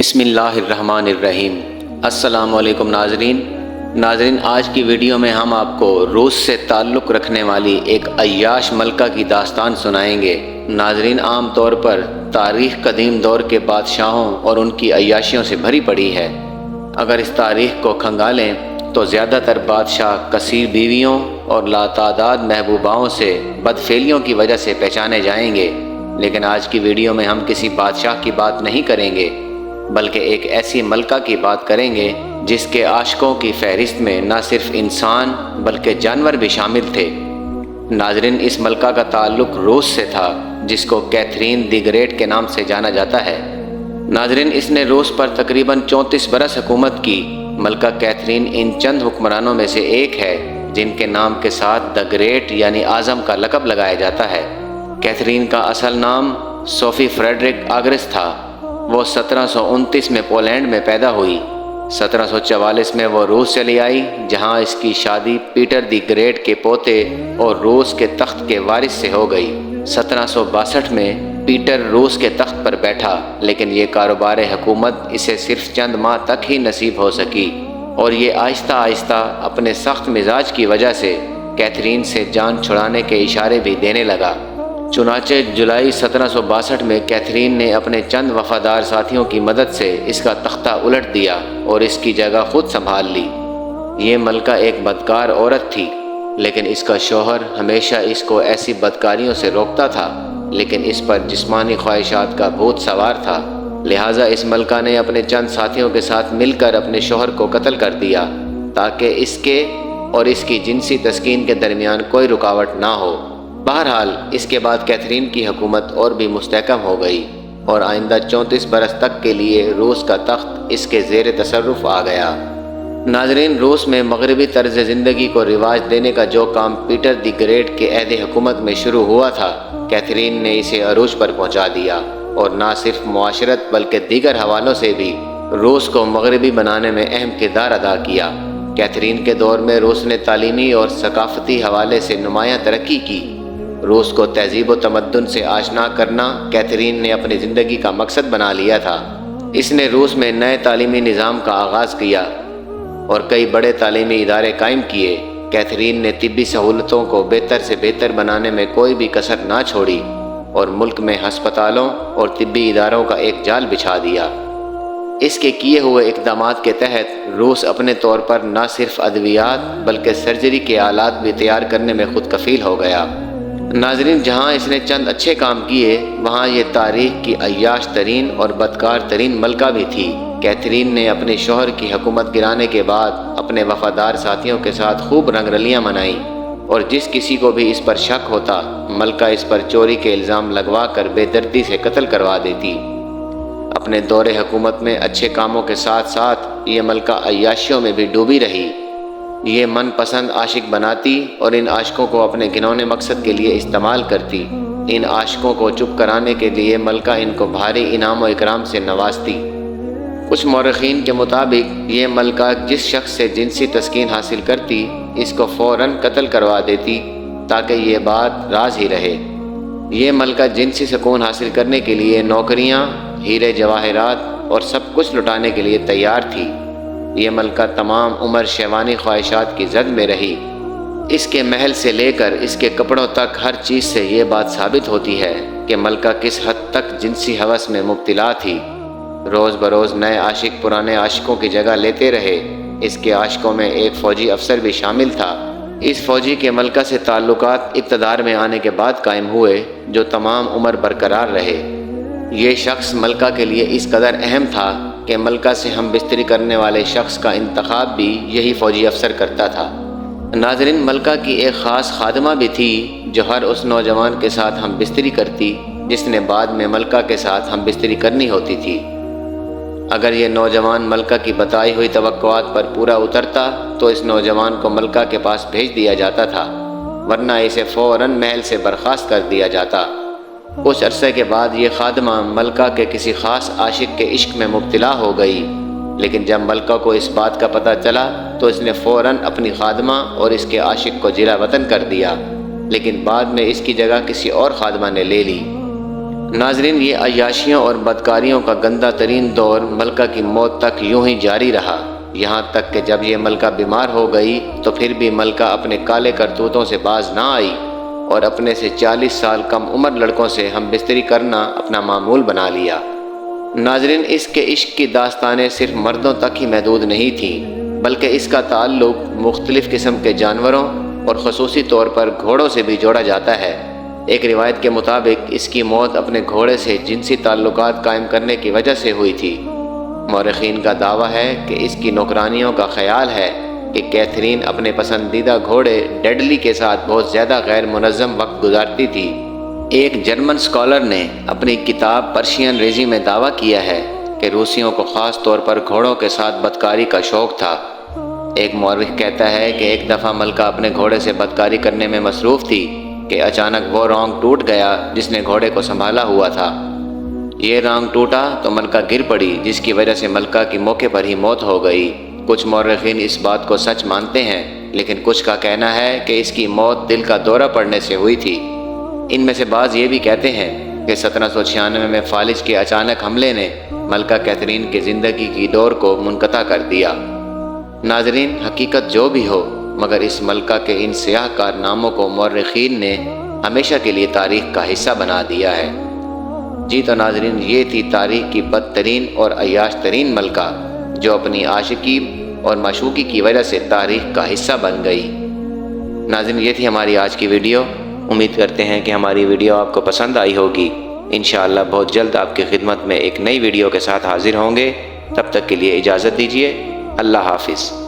بسم اللہ الرحمن الرحیم۔ السلام علیکم ناظرین، آج کی ویڈیو میں ہم آپ کو روس سے تعلق رکھنے والی ایک عیاش ملکہ کی داستان سنائیں گے۔ ناظرین، عام طور پر تاریخ قدیم دور کے بادشاہوں اور ان کی عیاشیوں سے بھری پڑی ہے۔ اگر اس تاریخ کو کھنگالیں تو زیادہ تر بادشاہ کثیر بیویوں اور لاتعداد محبوباؤں سے بدفعلیوں کی وجہ سے پہچانے جائیں گے، لیکن آج کی ویڈیو میں ہم کسی بادشاہ کی بات نہیں کریں گے بلکہ ایک ایسی ملکہ کی بات کریں گے جس کے عاشقوں کی فہرست میں نہ صرف انسان بلکہ جانور بھی شامل تھے۔ ناظرین، اس ملکہ کا تعلق روس سے تھا جس کو کیتھرین دی گریٹ کے نام سے جانا جاتا ہے۔ ناظرین، اس نے روس پر تقریباً 34 برس حکومت کی۔ ملکہ کیتھرین ان چند حکمرانوں میں سے ایک ہے جن کے نام کے ساتھ دی گریٹ یعنی اعظم کا لقب لگایا جاتا ہے۔ کیتھرین کا اصل نام صوفی فریڈرک آگرس تھا۔ وہ 1729 میں پولینڈ میں پیدا ہوئی۔ 1744 میں وہ روس چلی آئی جہاں اس کی شادی پیٹر دی گریٹ کے پوتے اور روس کے تخت کے وارث سے ہو گئی۔ 1762 میں پیٹر روس کے تخت پر بیٹھا، لیکن یہ کاروبار حکومت اسے صرف چند ماہ تک ہی نصیب ہو سکی اور یہ آہستہ آہستہ اپنے سخت مزاج کی وجہ سے کیتھرین سے جان چھڑانے کے اشارے بھی دینے لگا۔ چنانچہ جولائی 1762 میں کیتھرین نے اپنے چند وفادار ساتھیوں کی مدد سے اس کا تختہ الٹ دیا اور اس کی جگہ خود سنبھال لی۔ یہ ملکہ ایک بدکار عورت تھی، لیکن اس کا شوہر ہمیشہ اس کو ایسی بدکاریوں سے روکتا تھا، لیکن اس پر جسمانی خواہشات کا بھوت سوار تھا۔ لہٰذا اس ملکہ نے اپنے چند ساتھیوں کے ساتھ مل کر اپنے شوہر کو قتل کر دیا تاکہ اس کے اور اس کی جنسی تسکین کے درمیان کوئی رکاوٹ نہ ہو۔ بہرحال اس کے بعد کیتھرین کی حکومت اور بھی مستحکم ہو گئی اور آئندہ 34 برس تک کے لیے روس کا تخت اس کے زیر تصرف آ گیا۔ ناظرین، روس میں مغربی طرز زندگی کو رواج دینے کا جو کام پیٹر دی گریٹ کے عہد حکومت میں شروع ہوا تھا، کیتھرین نے اسے عروج پر پہنچا دیا اور نہ صرف معاشرت بلکہ دیگر حوالوں سے بھی روس کو مغربی بنانے میں اہم کردار ادا کیا۔ کیتھرین کے دور میں روس نے تعلیمی اور ثقافتی حوالے سے نمایاں ترقی کی۔ روس کو تہذیب و تمدن سے آشنا کرنا کیتھرین نے اپنی زندگی کا مقصد بنا لیا تھا۔ اس نے روس میں نئے تعلیمی نظام کا آغاز کیا اور کئی بڑے تعلیمی ادارے قائم کیے۔ کیتھرین نے طبی سہولتوں کو بہتر سے بہتر بنانے میں کوئی بھی کسر نہ چھوڑی اور ملک میں ہسپتالوں اور طبی اداروں کا ایک جال بچھا دیا۔ اس کے کیے ہوئے اقدامات کے تحت روس اپنے طور پر نہ صرف ادویات بلکہ سرجری کے آلات بھی تیار کرنے میں خود کفیل ہو گیا۔ ناظرین، جہاں اس نے چند اچھے کام کیے وہاں یہ تاریخ کی عیاش ترین اور بدکار ترین ملکہ بھی تھی۔ کیتھرین نے اپنے شوہر کی حکومت گرانے کے بعد اپنے وفادار ساتھیوں کے ساتھ خوب رنگ رلیاں منائیں اور جس کسی کو بھی اس پر شک ہوتا ملکہ اس پر چوری کے الزام لگوا کر بے دردی سے قتل کروا دیتی۔ اپنے دور حکومت میں اچھے کاموں کے ساتھ ساتھ یہ ملکہ عیاشیوں میں بھی ڈوبی رہی۔ یہ من پسند عاشق بناتی اور ان عاشقوں کو اپنے گھنونے مقصد کے لیے استعمال کرتی۔ ان عاشقوں کو چپ کرانے کے لیے ملکہ ان کو بھاری انعام و اکرام سے نوازتی۔ کچھ مورخین کے مطابق یہ ملکہ جس شخص سے جنسی تسکین حاصل کرتی اس کو فوراً قتل کروا دیتی تاکہ یہ بات راز ہی رہے۔ یہ ملکہ جنسی سکون حاصل کرنے کے لیے نوکریاں، ہیرے جواہرات اور سب کچھ لٹانے کے لیے تیار تھی۔ یہ ملکہ تمام عمر شیوانی خواہشات کی زد میں رہی۔ اس کے محل سے لے کر اس کے کپڑوں تک ہر چیز سے یہ بات ثابت ہوتی ہے کہ ملکہ کس حد تک جنسی ہوس میں مبتلا تھی۔ روز بروز نئے عاشق پرانے عاشقوں کی جگہ لیتے رہے۔ اس کے عاشقوں میں ایک فوجی افسر بھی شامل تھا۔ اس فوجی کے ملکہ سے تعلقات اقتدار میں آنے کے بعد قائم ہوئے جو تمام عمر برقرار رہے۔ یہ شخص ملکہ کے لیے اس قدر اہم تھا کہ ملکہ سے ہم بستری کرنے والے شخص کا انتخاب بھی یہی فوجی افسر کرتا تھا۔ ناظرین، ملکہ کی ایک خاص خادمہ بھی تھی جو ہر اس نوجوان کے ساتھ ہم بستری کرتی جس نے بعد میں ملکہ کے ساتھ ہم بستری کرنی ہوتی تھی۔ اگر یہ نوجوان ملکہ کی بتائی ہوئی توقعات پر پورا اترتا تو اس نوجوان کو ملکہ کے پاس بھیج دیا جاتا تھا، ورنہ اسے فوراً محل سے برخاست کر دیا جاتا۔ کچھ عرصے کے بعد یہ خادمہ ملکہ کے کسی خاص عاشق کے عشق میں مبتلا ہو گئی، لیکن جب ملکہ کو اس بات کا پتہ چلا تو اس نے فوراً اپنی خادمہ اور اس کے عاشق کو جلا وطن کر دیا، لیکن بعد میں اس کی جگہ کسی اور خادمہ نے لے لی۔ ناظرین، یہ عیاشیوں اور بدکاریوں کا گندہ ترین دور ملکہ کی موت تک یوں ہی جاری رہا، یہاں تک کہ جب یہ ملکہ بیمار ہو گئی تو پھر بھی ملکہ اپنے کالے کرتوتوں سے باز نہ آئی اور اپنے سے 40 سال کم عمر لڑکوں سے ہم بستری کرنا اپنا معمول بنا لیا۔ ناظرین، اس کے عشق کی داستانیں صرف مردوں تک ہی محدود نہیں تھیں، بلکہ اس کا تعلق مختلف قسم کے جانوروں اور خصوصی طور پر گھوڑوں سے بھی جوڑا جاتا ہے۔ ایک روایت کے مطابق اس کی موت اپنے گھوڑے سے جنسی تعلقات قائم کرنے کی وجہ سے ہوئی تھی۔ مورخین کا دعویٰ ہے کہ اس کی نوکرانیوں کا خیال ہے کہ کیتھرین اپنے پسندیدہ گھوڑے ڈیڈلی کے ساتھ بہت زیادہ غیر منظم وقت گزارتی تھی۔ ایک جرمن اسکالر نے اپنی کتاب پرشین ریزی میں دعویٰ کیا ہے کہ روسیوں کو خاص طور پر گھوڑوں کے ساتھ بدکاری کا شوق تھا۔ ایک مورخ کہتا ہے کہ ایک دفعہ ملکہ اپنے گھوڑے سے بدکاری کرنے میں مصروف تھی کہ اچانک وہ رونگ ٹوٹ گیا جس نے گھوڑے کو سنبھالا ہوا تھا۔ یہ رونگ ٹوٹا تو ملکہ گر پڑی، جس کی وجہ سے ملکہ کی موقع پر ہی موت ہو گئی۔ کچھ مورخین اس بات کو سچ مانتے ہیں، لیکن کچھ کا کہنا ہے کہ اس کی موت دل کا دورہ پڑنے سے ہوئی تھی۔ ان میں سے بعض یہ بھی کہتے ہیں کہ 1796 میں فالج کے اچانک حملے نے ملکہ کیتھرین کی زندگی کی ڈور کو منقطع کر دیا۔ ناظرین، حقیقت جو بھی ہو، مگر اس ملکہ کے ان سیاہ کارناموں کو مورخین نے ہمیشہ کے لیے تاریخ کا حصہ بنا دیا ہے۔ جی تو ناظرین، یہ تھی تاریخ کی بدترین اور عیاش ترین ملکہ جو اپنی عاشقی اور معشوقی کی وجہ سے تاریخ کا حصہ بن گئی۔ ناظرین، یہ تھی ہماری آج کی ویڈیو۔ امید کرتے ہیں کہ ہماری ویڈیو آپ کو پسند آئی ہوگی۔ انشاءاللہ بہت جلد آپ کی خدمت میں ایک نئی ویڈیو کے ساتھ حاضر ہوں گے۔ تب تک کے لیے اجازت دیجیے۔ اللہ حافظ۔